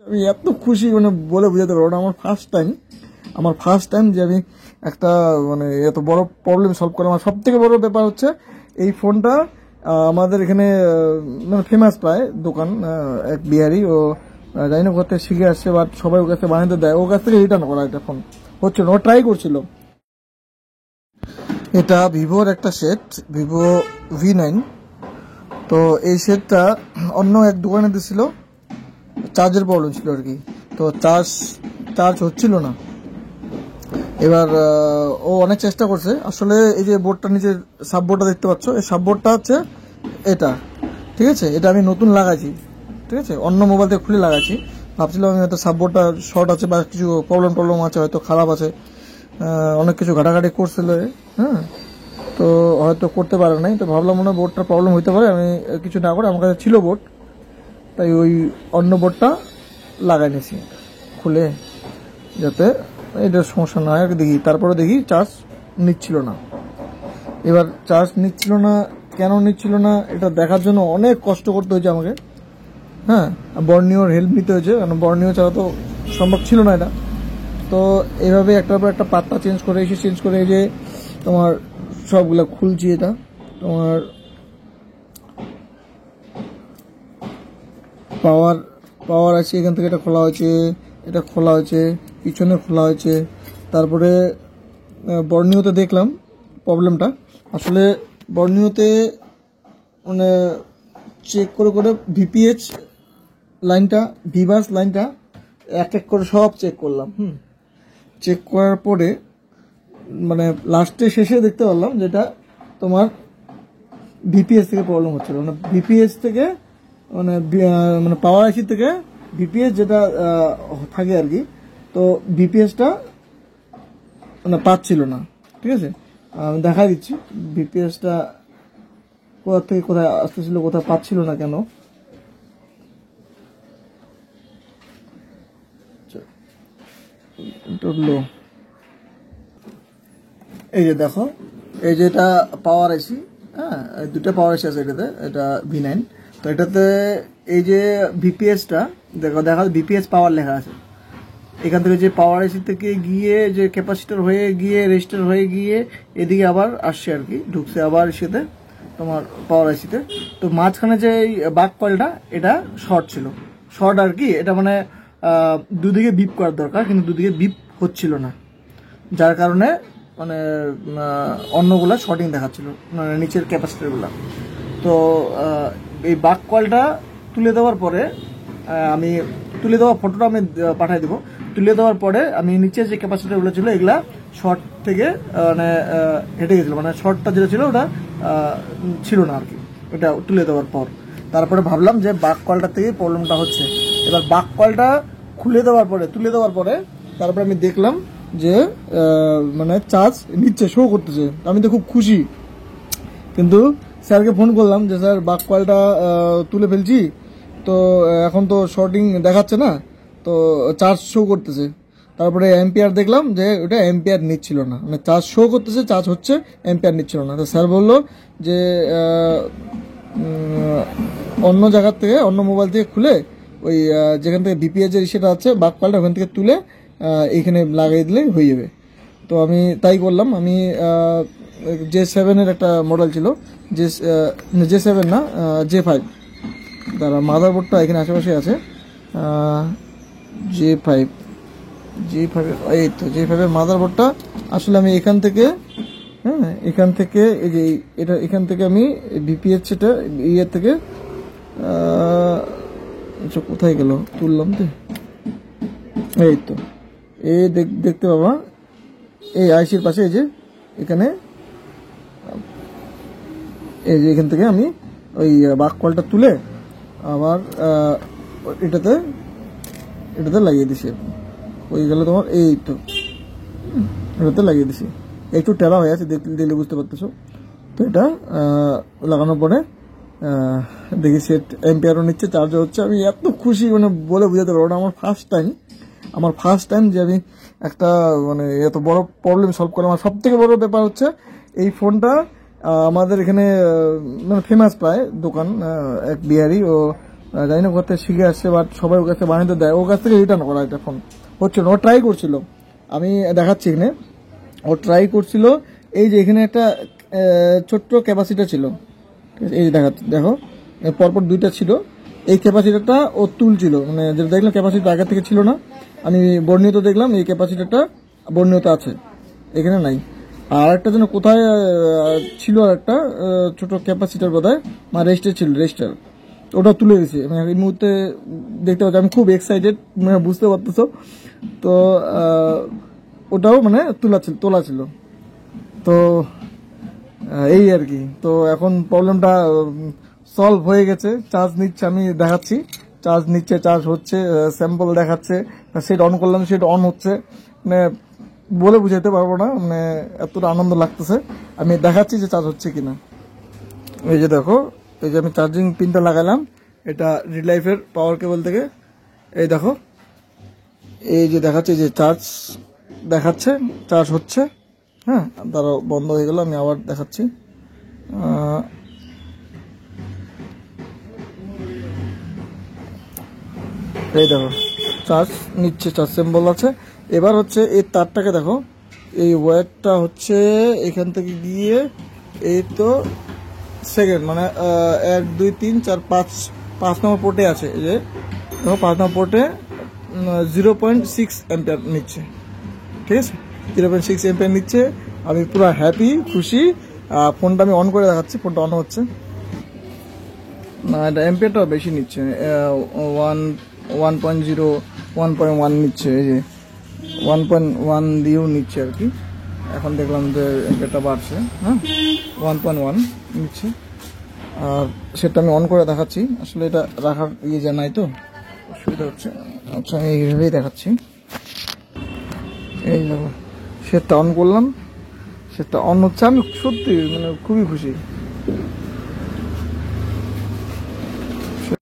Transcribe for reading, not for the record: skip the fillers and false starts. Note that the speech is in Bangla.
আমি এত খুশি মানে বলে বোঝাতে পারবো না। আমার ফার্স্ট টাইম যে আমি একটা মানে এত বড় প্রবলেম সলভ করা। আমার সব থেকে বড় ব্যাপার হচ্ছে এই ফোনটা আমাদের এখানে মানে ফেমাস প্রায় দোকান এক বিহারি, ও জানি না কোথা থেকে শিখে আসছে, বাট সবাই ওর কাছে বানাতে দেয়, ওর কাছ থেকে রিটার্ন করা একটা ফোন হচ্ছিল, ও ট্রাই করছিল। এটা ভিভোর একটা সেট, ভিভো V9। তো এই সেটটা অন্য এক দোকানে দিছিল, চার্জের প্রবলেম ছিল আর কি। তো চার্জ হচ্ছিল না। এবার ও অনেক চেষ্টা করছে। আসলে এই যে বোর্ডটা নিচে সাববোর্ডটা দেখতে পাচ্ছ, এই সাববোর্ডটা হচ্ছে এটা, ঠিক আছে। এটা আমি নতুন লাগাইছি, ঠিক আছে, অন্য মোবাইল থেকে খুলে লাগাইছি। ভাবছিলাম আমি হয়তো সাববোর্ডটা শর্ট আছে বা কিছু প্রবলেম আছে, হয়তো খারাপ আছে, অনেক কিছু ঘাটাঘাটি করছিল, হ্যাঁ, তো হয়তো করতে পারে নাই। তো ভাবলাম মনে হয় বোর্ডটার প্রবলেম হইতে পারে, আমি কিছু না করে, আমার কাছে ছিল বোর্ড, তাই ওই অন্য বোর্ডটা লাগাই নিয়েছি খুলে, যাতে এটার সমস্যা না হয় দেখি। তারপরে দেখি চার্জ নিচ্ছিল না। এবার চার্জ নিচ্ছিল না, কেন নিচ্ছিল না এটা দেখার জন্য অনেক কষ্ট করতে হয়েছে আমাকে, হ্যাঁ, বর্ণিওর হেল্প নিতে হয়েছে, কারণ বর্ণিও ছাড়া তো সম্ভব ছিল না এটা। তো এইভাবে একটার পর একটা পাত্তা চেঞ্জ করে এই যে তোমার সবগুলো খুলছি। এটা তোমার পাওয়ার আছে, এখান থেকে এটা খোলা হয়েছে, এটা খোলা হয়েছে, পিছনে খোলা হয়েছে। তারপরে বর্ণিওতে দেখলাম প্রবলেমটা, আসলে বর্ণিওতে মানে চেক করে ভিপিএইচ লাইনটা, ভিভাস লাইনটা এক এক করে সব চেক করলাম। চেক করার পরে মানে লাস্টে শেষে দেখতে পারলাম যেটা তোমার ভিপিএস থেকে প্রবলেম হচ্ছিল, মানে ভিপিএস থেকে মানে পাওয়ার আইসি থেকে ভিপিএস যেটা থাকে আর কি। তো ভিপিএসটা মানে পাচ্ছিল না, ঠিক আছে। আমি দেখা দিচ্ছি ভিপিএসটা কোথা থেকে কোথায় আসতেছিল, কোথায় পাচ্ছিল না কেন। লো, এই যে দেখো, এই যে এটা পাওয়ার আইসি, হ্যাঁ, দুটো পাওয়ার আইসি আছে এটাতে, এটা V9। তো এটাতে এই যে ভিপিএসটা দেখা ভিপিএস পাওয়ার লেখা আছে। এখান থেকে যে পাওয়ার আইসি থেকে গিয়ে যে ক্যাপাসিটর হয়ে গিয়ে রেজিস্টার হয়ে গিয়ে এদিকে আবার আসছে আর কি, ঢুকছে আবার সেতে তোমার পাওয়ার আইসিতে। তো মাঝখানে যে বাক কয়েলটা, এটা শর্ট ছিল, শর্ট আর কি। এটা মানে দুদিকে বিপ করার দরকার, কিন্তু দুদিকে বিপ হচ্ছিল না, যার কারণে মানে অন্যগুলা শর্টিং দেখাচ্ছিল, মানে নিচের ক্যাপাসিটরগুলা। তো এই বাক কয়েলটা তুলে দেওয়ার পরে আমি তুলে দেওয়া ফটোটা আমি পাঠিয়ে দেবো। তুলে দেওয়ার পরে আমি নিচের যে ক্যাপাসিটরগুলো ছিল এগুলা শর্ট থেকে মানে হেঁটে গেছিলো, মানে শর্টটা যেটা ছিল ওটা ছিল না আর কি, ওটা তুলে দেওয়ার পর। তারপরে ভাবলাম যে বাক কয়েলটার থেকেই প্রবলেমটা হচ্ছে। এবার বাক কয়েলটা তুলে দেওয়ার পরে তারপরে আমি দেখলাম যে মানে চার্জ নিচ্ছে, শো করতেছে। আমি তো খুব খুশি, কিন্তু স্যারকে ফোন করলাম যে স্যার বাক কয়েলটা তুলে ফেলছি, তো এখন তো শর্টিং দেখাচ্ছে না, তো চার্জ শো করতেছে। তারপরে অ্যাম্পিয়ার দেখলাম যে ওটা অ্যাম্পিয়ার নিচ্ছিল না, মানে চার্জ শো করতেছে, চার্জ হচ্ছে, অ্যাম্পিয়ার নিচ্ছিল না। তো স্যার বললো যে অন্য জায়গার থেকে, অন্য মোবাইল থেকে খুলে ওই যেখান থেকে ভিপিএস এর সেটা আছে বাক কয়েলটা, ওখান থেকে তুলে এইখানে লাগিয়ে দিলে হয়ে যাবে। তো আমি তাই করলাম। আমি J7 এর একটা মডেল ছিল, J7 না, J5, তারা মাদারবোর্ডটা এখানে আশেপাশে আছে, J5, এই তো J5 এর মাদারবোর্ডটা। আসলে আমি এখান থেকে, হ্যাঁ, এখান থেকে এই যে এটা, এখান থেকে আমি ভিপিএস সেটা ইয়ের থেকে কোথায় গেল, তুললাম তো, এই তো এই দেখতে পাবা এই আইসির পাশে, এই যে এখানে, এই যে এখান থেকে আমি ওই বাক কলটা তুলে আবার এটাতে লাগিয়ে দিছি। ওই গেল তোমার, এই তো এটাতে লাগিয়ে দিছি। একটু টেরা হয়ে আছে, দেখলে বুঝতে পারতেছো। তো এটা লাগানোর পরে দেখি সেট অ্যাম্পিয়ারও নিচ্ছে, চার্জও হচ্ছে। আমি এত খুশি মানে বলে বোঝাতে পারবো না। আমার ফার্স্ট টাইম যে আমি একটা মানে এত বড় প্রবলেম সলভ করলাম। আমার সব থেকে বড় ব্যাপার হচ্ছে এই ফোনটা আমাদের এখানে মানে ফেমাস প্রায় দোকান এক বিহারি, ও জানি না কোথা থেকে শিখে আসছে, বাট সবাই ওর কাছে বানাতে দেয়, ওর কাছ থেকে রিটার্ন করা এটা ফোন হচ্ছে না। ও ট্রাই করছিল, আমি দেখাচ্ছি এখানে, ও ট্রাই করছিল। এই যে এখানে একটা ছোট্ট ক্যাপাসিটার ছিল, ঠিক আছে, এই যে দেখো পরপর দুইটা ছিল। এই ক্যাপাসিটারটা ও তুলছিল, মানে যেটা দেখলাম ক্যাপাসিটার আগে থেকে ছিল না, আমি বর্ণিত দেখলাম এই ক্যাপাসিটারটা বর্ণিত আছে, এখানে নাই। আর একটা যেন কোথায় ছিল, আর একটা ছোট ক্যাপাসিটার বোধহয়, মানে রেজিস্টার ছিল, রেজিস্টার, ওটা তুলে দিয়েছি। মানে এই মুহূর্তে দেখতে পাচ্ছি, আমি খুব এক্সাইটেড, মানে বুঝতে পারতেছো তো। ওটাও মানে তোলা ছিল। তো এই আর কি। তো এখন প্রবলেমটা সলভ হয়ে গেছে। চার্জ নিচ্ছে, আমি দেখাচ্ছি, চার্জ নিচ্ছে, চার্জ হচ্ছে, স্যাম্পল দেখাচ্ছে, সেটা অন করলাম, সেটা অন হচ্ছে, মানে বলে বুঝাতে পারবো না, মানে এতটা আনন্দ লাগতেছে। আমি দেখাচ্ছি যে চার্জ হচ্ছে কিনা। এই যে দেখো, এই যে আমি চার্জিং পিনটা লাগালাম, এটা রিলাইফের পাওয়ার কেবল থেকে। এই দেখো, এই যে দেখাচ্ছে যে চার্জ দেখাচ্ছে, চার্জ হচ্ছে। হ্যাঁ, তারও বন্ধ হয়ে গেল, আমি আবার দেখাচ্ছি। এই দেখো চার্জ নিচ্ছে, চার্জ সিম্বল আছে। এবার হচ্ছে এই তারটাকে দেখো, এই ওয়্যারটা হচ্ছে এখান থেকে গিয়ে এই তো সেকেন্ড, মানে 1 2 3 4 5 নম্বর পোর্টে আছে। এই যে দেখো 5 নম্বর পোর্টে 0.6 অ্যাম্পিয়ার নিচ্ছে, ঠিক আছে, 0.6 অ্যাম্পিয়ার নিচ্ছে। আমি পুরো হ্যাপি, খুশি। ফোনটা আমি অন করে দেখাচ্ছি, ফোনটা অন হচ্ছে না, এটা অ্যাম্পিয়ারটা বেশি নিচ্ছে, 1.0 1.1 নিচ্ছে, এই যে 1.1 দিয়েও নিচ্ছে আর কি। এখন দেখলাম যে অ্যাম্পিয়ারটা বাড়ছে, হ্যাঁ 1.1 নিচ্ছে। আর সেটা আমি অন করে দেখাচ্ছি, আসলে এটা রাখার ইয়ে নাই তো, অসুবিধা হচ্ছে। আচ্ছা, আমি এইভাবেই দেখাচ্ছি। এই দেখো, সেটা অন করলাম, সেটা অন হচ্ছে। আমি সত্যি মানে খুবই খুশি।